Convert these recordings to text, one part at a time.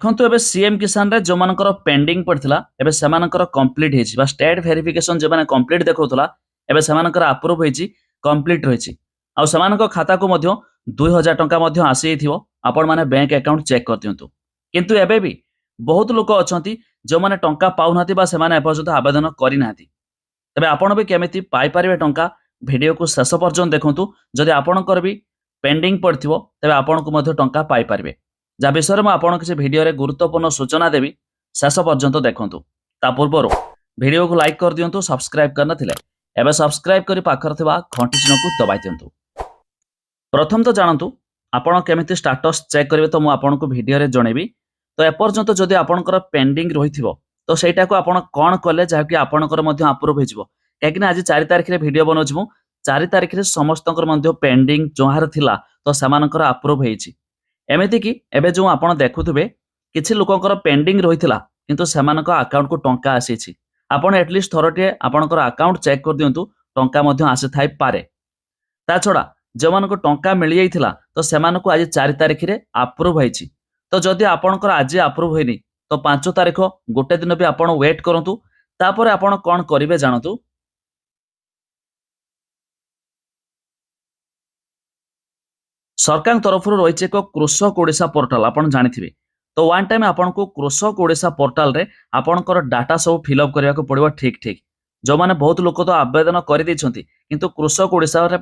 देखो एबे सीएम किसान रे जो मानकर पेंडिंग पड़थिला एबे सेमानकर कंप्लीट हेछि बा स्टेट वेरिफिकेशन जे माने कंप्लीट देखौतला एबे सेमानकर अप्रूव हेछि कंप्लीट रहिछि आ सेमानक खाता को मध्य 2000 टंका मध्य आसी थिवो आपण माने बैंक अकाउंट चेक कर दियंतु किंतु एबे भी बहुत लोक अछंती जो माने टंका पाउनाती बा सेमाने एपर्यंत आवेदन करि नाती तबे आपण भी केमिति पाई परिबे टंका वीडियो को शेष पर्यंत देखंतु जदि आपणकर भी पेंडिंग पड़थिवो तबे आपण को मध्य टंका पाई परिबे जा विषय में आपड़ किसी भिडियो गुरुत्वपूर्ण सूचना देवी शेष पर्यंत देखूँ ता पूर्व भिडियो को लाइक कर दिंतु सब्सक्राइब कर नथिले एबे सब्सक्राइब करी पाखर थिबा घंटी चिन्ह को दबाई दिंतु। प्रथम तो जानतु आपण केमिति स्टेटस चेक करेंगे तो मुझे आपको भिडियो जनइबी तो एपर्यंत जदि आपणकर पेंडिंग रही तो सहीटा को आपण कौन कले जहाँकि आपणकर अप्रूव हो कहीं आज 4 तारिख में भिडियो बनाऊँ 4 तारिख में समस्त पेंडिंग जहाँ थिला तो सेमानकर अप्रूव होती एमिति कि एबे जो आपण देखुथिबे किछि लोकंकर पेंडिंग रहितला किंतु सेमानक अकाउंट को टंका आसीछि आपण एटलिस्ट थरटिए आपणकर अकाउंट चेक कर दियंतु टंका मध्य आसी थाई पारे ता छडा जे मानको टंका मिल जाइथिला तो सेमानको आज 4 तारिख रे अप्रूव होईछि तो जदि आपणकर आज अप्रूव होइनी तो 5 तारिख गोटे दिन भी आपण वेट करंतु तापर आपण कोन करिवे जानतु। सरकार तरफ रही एक कृषक ओडिशा पोर्टाल आपन जानिथिबे तो वन टाइम आपन को कृषक ओडिशा पोर्टाल रे आपनकर डाटा सब फिलअप करिया को पड़िबो ठीक ठीक जो माने बहुत लोक तो आवेदन कर दैछंती किंतु कृषक ओडिशा रे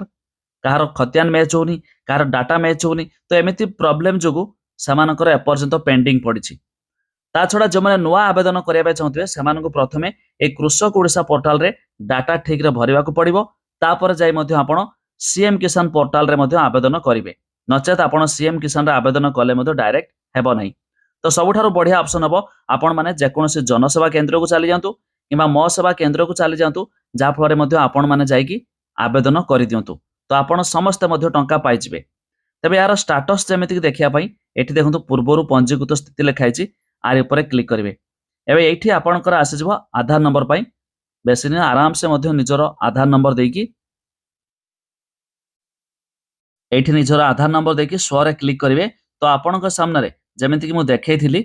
कहार खतियान मैच होनी कहार डाटा मैच होनी तो एमिति प्रॉब्लम जोगु समानकर एपर्यंत पेंडिंग पड़िछि ता छडा जो माने नुवा आवेदन करिया चाहथिबे सेमानकु प्रथमे ए कृषक ओडिशा पोर्टाल रे डाटा ठीक रे भरिबा को पड़िबो तापर जाई मध्ये आपण सीएम किसान पोर्टाल रे मध्ये आवेदन करिवे नचेत आप सीएम किसान आवेदन कले डायरेक्ट हेब नहीं तो सबुठारु बढ़िया ऑप्शन हम आपण माने जेकोसी जनसेवा केंद्र को चली जातु कि मो सेवा केंद्र को चली जातु जहाँफल आपण मैंने जाकि आवेदन कर दिंतु तो आपण समस्ते टंका पाइबे। तेबे यार स्टाटस जमीक देखापी ये देखो पूर्वर पंजीकृत स्थिति लिखाई आर उपर क्लिक करेंगे एवं ये आपंकर आसीज आधार नंबर पर बेसी दिन आराम से निजर आधार नंबर देकी एठी निजर आधार नंबर देखिए स्वर क्लिक करेंगे तो आपण सामने जमीक मुझे देखी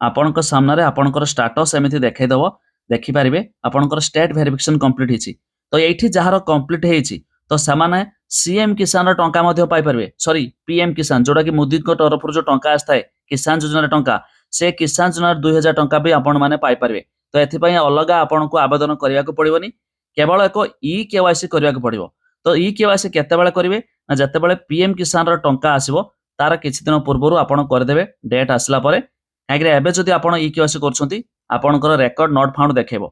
आपण सामने आपणकर स्टाटस एमती देखईदेव देखिपारे आपणकर स्टेट वेरिफिकेशन कंप्लीट होती तो ये जार कंप्लीट होती तो सामाने सीएम किसान टंका पाइपर सॉरी पीएम किसान जोटा कि मोदी तरफ जो टंका आए किसान योजना टंका से किसान योजना 2000 टंका भी आपण मैंने पाइपर तो ये अलग आपन को आवेदन करने को पड़ोनी केवल एक ई केवाईसी करने को पड़ो तो ई केवाईसी केतेबेले करेंगे जितेबाला पीएम किसान टंका आसो तार किछि दिन पूर्व आपड़ करदे डेट आसला कहीं एवं जदि आप ई केवाईसी कर रेकर्ड नॉट फाउंड देखेब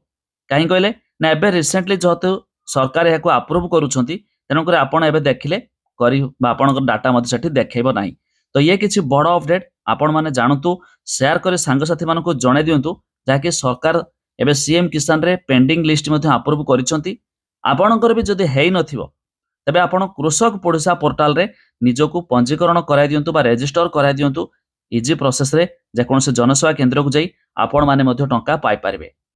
कहीं कहले ना एबे रिसेंटली जेहेतु सरकार यह अप्रूव करुँच तेणुक आप देखिले कर डाटा मत देखब ना तो ये किसी बड़ अपडेट आपण मैंने जानतु शेयर कर सांगसाथी मानक जन दिंतु जहाँकि सरकार एबे सीएम किसान रे पेंडिंग लिस्ट अप्रूव करपणकर भी जदि है नथिबो तेबे आपण कृषक ओडिशा पोर्टाल रे निजको पंजीकरण कराई दियंतु बा रजिस्टर कराई दियंतु इजी प्रोसेस रे जेकोसी जनसेवा केंद्र को जाई आपण माने मध्य टंका पाई पारिबे।